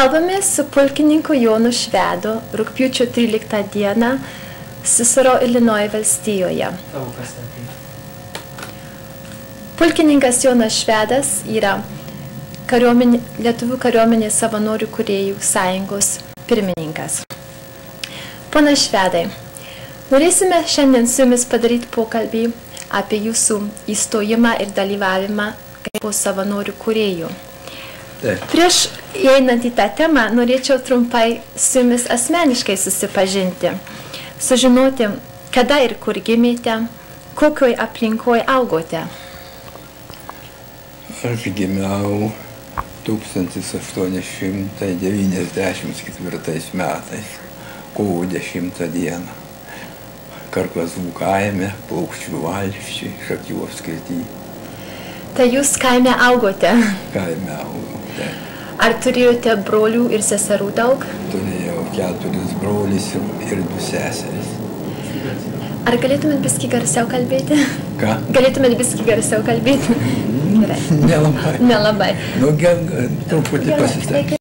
Kalbamės su pulkininku Jonu Švedu rugpjūčio 13 dieną Cicero, Illinois valstijoje. Pulkininkas Jonas Švedas yra Lietuvių kariuomenės savanorių kūrėjų sąjungos pirmininkas. Pana Švedai, norėsime šiandien su jumis padaryti pokalbį apie jūsų įstojimą ir dalyvavimą kaip savanorių kūrėjų. Prieš įeinant į tą temą, norėčiau trumpai su jumis asmeniškai susipažinti, sužinoti, kada ir kur gimėte, kokioj aplinkoje augote. Aš gimiau 1894 metais, kovo 10 dieną, Karklazų kaime, Paukščių valsčiai, Šakių apskrity. Tai jūs kaime augote? Kaime augau, taip. Ar turėjote brolių ir seserų daug? Turėjau 4 brolius ir 2 seseris. Ar galėtumėt biskį garsiau kalbėti? Ką? Galėtumėt biskį garsiau kalbėti? Gerai. Nelabai. Nelabai. Nu, truputį pasistengsiu.